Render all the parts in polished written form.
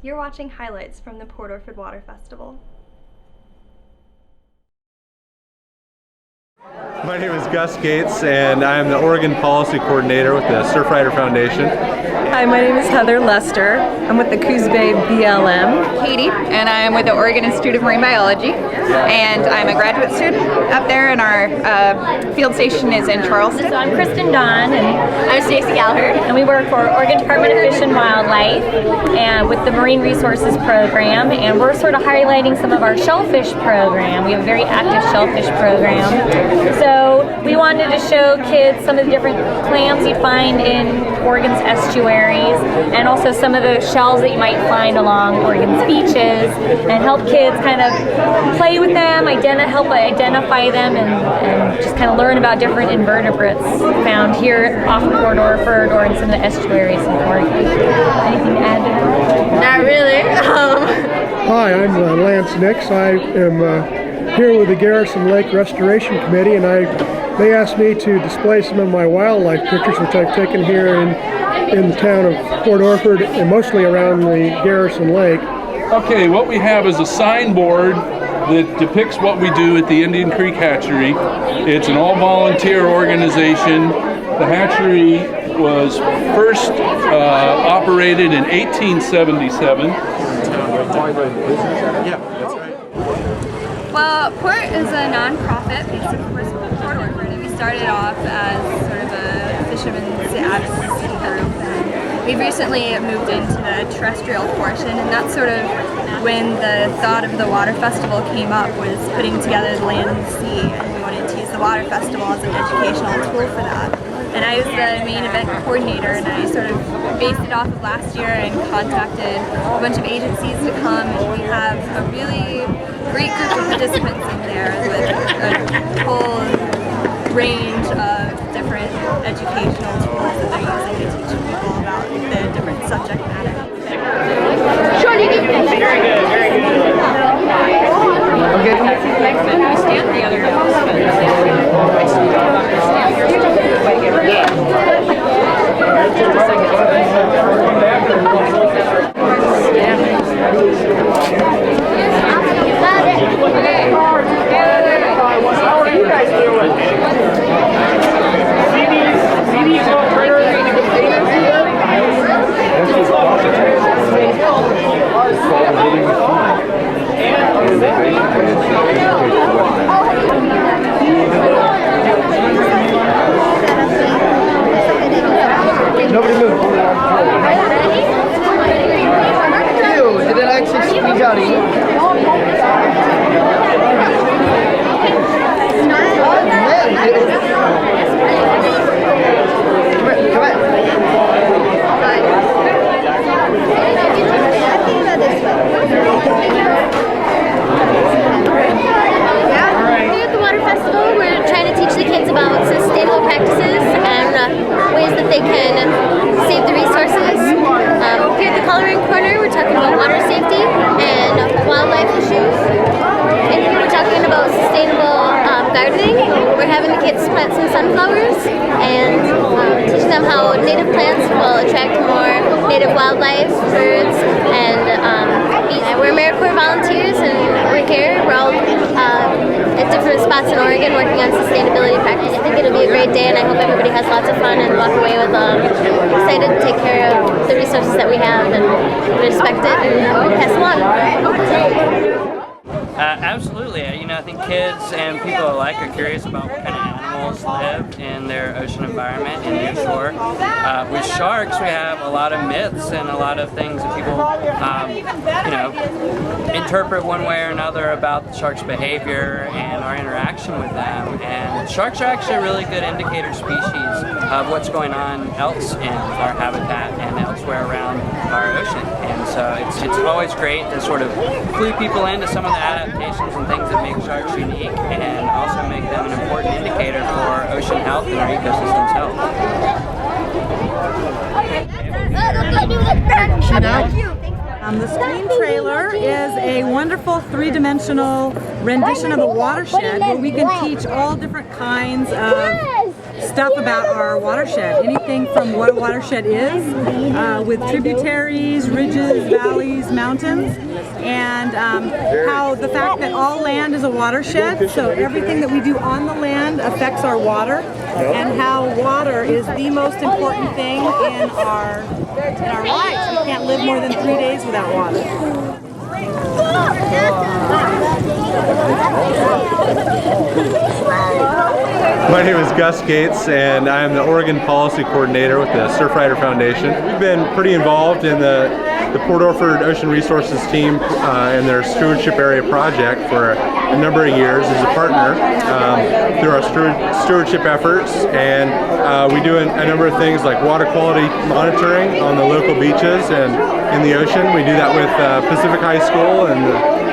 You're watching highlights from the Port Orford Water Festival. My name is Gus Gates, and I'm the Oregon Policy Coordinator with the Surfrider Foundation. Hi, my name is Heather Lester. I'm with the Coos Bay BLM. Katie, and I'm with the Oregon Institute of Marine Biology, and I'm a graduate student up there, and our field station is in Charleston. So I'm Kristen Don, and I'm Stacey Gallagher, and we work for Oregon Department of Fish and Wildlife and with the Marine Resources Program, and we're sort of highlighting some of our shellfish program. We have a very active shellfish program. So we wanted to show kids some of the different clams you'd find in Oregon's estuaries, and also some of the shells that you might find along Oregon's beaches, and help kids kind of play with them, help identify them, and just kind of learn about different invertebrates found here off of Port Orford or in some of the estuaries in Oregon. Anything to add to that? Not really. Hi, I'm Lance Nix. I am here with the Garrison Lake Restoration Committee, and they asked me to display some of my wildlife pictures, which I've taken here in the town of Port Orford and mostly around the Garrison Lake. Okay, what we have is a signboard that depicts what we do at the Indian Creek Hatchery. It's an all-volunteer organization. The hatchery was first operated in 1877. Yeah, that's right. Well, Port is a non-profit based in Port Orford, and we started off as sort of a fisherman's advocacy group. And we've recently moved into the terrestrial portion, and that's sort of when the thought of the water festival came up, was putting together the land and the sea, and we wanted to use the water festival as an educational tool for that. And I was the main event coordinator, and I sort of based it off of last year and contacted a bunch of agencies to come, and we have a really great group of participants in there with a whole range of different educational tools that they're using to teach people about the different subject matter. Very good, very good. Okay. Stand the other How are you guys doing? See these little critters in the containers here? Nobody move. Ew, did it actually squeeze out Here at the Water Festival, we're trying to teach the kids about sustainable practices and ways that they can save the resources. Here at the Coloring Corner, we're talking about water safety and wildlife issues. And here we're talking about sustainable gardening. We're having the kids plant some sunflowers and teach them how native plants will attract more native wildlife, birds, and we're AmeriCorps volunteers, and we're here. We're all at different spots in Oregon working on sustainability practice. I think it'll be a great day, and I hope everybody has lots of fun and walk away with excited to take care of the resources that we have and respect it and pass along. Absolutely. I think kids and people alike are curious about what kind of animals live in their ocean environment and near shore. With sharks, we have a lot of myths and a lot of things that people, interpret one way or another about the shark's behavior and our interaction with them. And sharks are actually a really good indicator species of what's going on else in our habitat and elsewhere around our ocean. And so it's always great to sort of clue people into some of the adaptations and things that make sharks unique, and also make them an important indicator for ocean health and our ecosystem's health. The screen trailer is a wonderful three-dimensional rendition of a watershed where we can teach all different kinds of stuff about our watershed, anything from what a watershed is, with tributaries, ridges, valleys, mountains, and how the fact that all land is a watershed, so everything that we do on the land affects our water, and how water is the most important thing in our lives. We can't live more than 3 days without water. My name is Gus Gates, and I am the Oregon Policy Coordinator with the Surfrider Foundation. We've been pretty involved in the Port Orford Ocean Resources team and their stewardship area project for a number of years as a partner through our stewardship efforts, and we do a number of things like water quality monitoring on the local beaches and in the ocean. We do that with Pacific High School and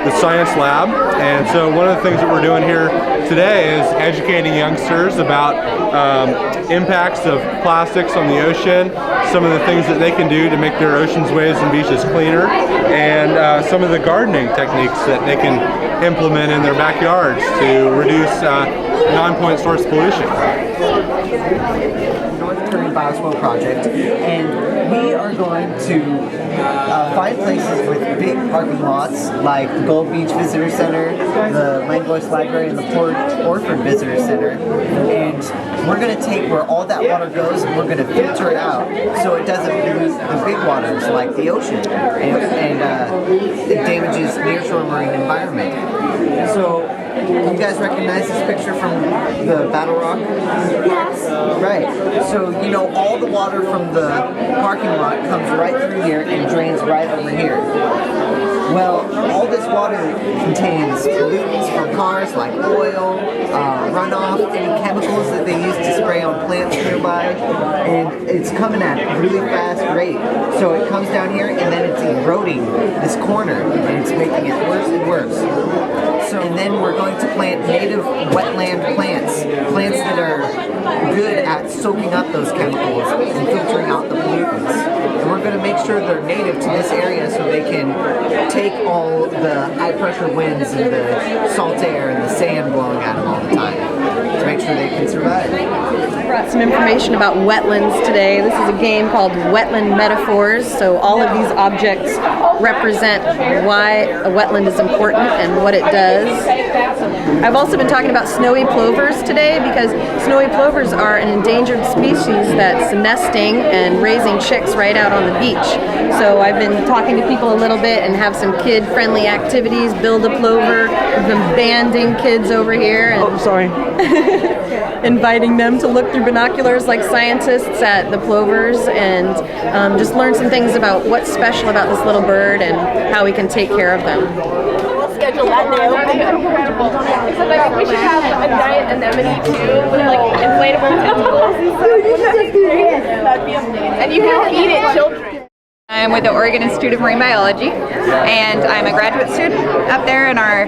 the Science Lab, and so one of the things that we're doing here today is educating youngsters about impacts of plastics on the ocean, some of the things that they can do to make their oceans, waves, and beaches cleaner, and some of the gardening techniques that they can implement in their backyards to reduce non-point source pollution. North Korean Bioswale Project, and we are going to find places with big parking lots like the Gold Beach Visitor Center, the Langlois Library, and the Port Orford Visitor Center, and we're going to take where all that water goes and we're going to filter it out so it doesn't pollute the big waters like the ocean, and it damages nearshore marine environment. So you guys recognize this picture from the Battle Rock? Right. So, you know, all the water from the parking lot comes right through here and drains right over here. Well, all this water contains pollutants from cars like oil, runoff, any chemicals that they use to spray on plants nearby, and it's coming at a really fast rate. So it comes down here and then it's eroding this corner and it's making it worse and worse. So, and then we're going to plant native wetland plants that are good at soaking up those chemicals and filtering out the pollutants. And we're going to make sure they're native to this area so they can take all the high pressure winds and the salt air and the sand blowing at them all the time to make sure they can survive. I brought some information about wetlands today. This is a game called Wetland Metaphors. So all of these objects represent why a wetland is important and what it does. I've also been talking about snowy plovers today because snowy plovers are an endangered species that's nesting and raising chicks right out on the beach. So I've been talking to people a little bit and have some kid-friendly activities, build a plover. We've been banding kids over here and inviting them to look through binoculars like scientists at the plovers and just learn some things about what's special about this little bird and how we can take care of them. Schedule that day. Except I think we should have a giant anemone too with like inflatable tentacles and stuff. That'd be amazing. And you can feed it children. I'm with the Oregon Institute of Marine Biology, and I'm a graduate student up there, and our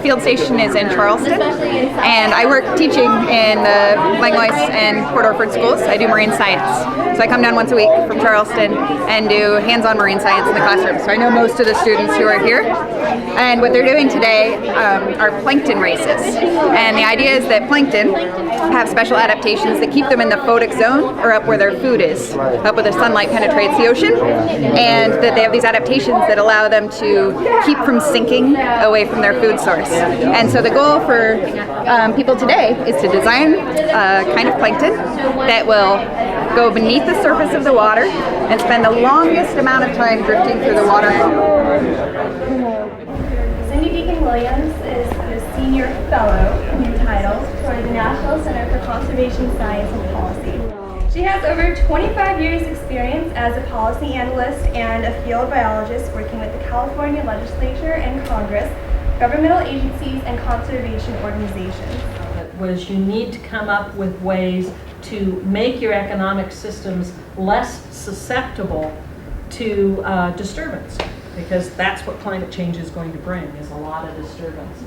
field station is in Charleston. And I work teaching in the Langlois and Port Orford schools. I do marine science. So I come down once a week from Charleston and do hands-on marine science in the classroom. So I know most of the students who are here. And what they're doing today are plankton races. And the idea is that plankton have special adaptations that keep them in the photic zone, or up where their food is, up where the sunlight penetrates the ocean. And that they have these adaptations that allow them to keep from sinking away from their food source. And so the goal for people today is to design a kind of plankton that will go beneath the surface of the water and spend the longest amount of time drifting through the water. Cindy Deacon-Williams is the Senior Fellow, new title, for the National Center for Conservation Science and Policy. She has over 25 years experience as a policy analyst and a field biologist working with the California Legislature and Congress, governmental agencies, and conservation organizations. Was you need to come up with ways to make your economic systems less susceptible to disturbance, because that's what climate change is going to bring, is a lot of disturbance.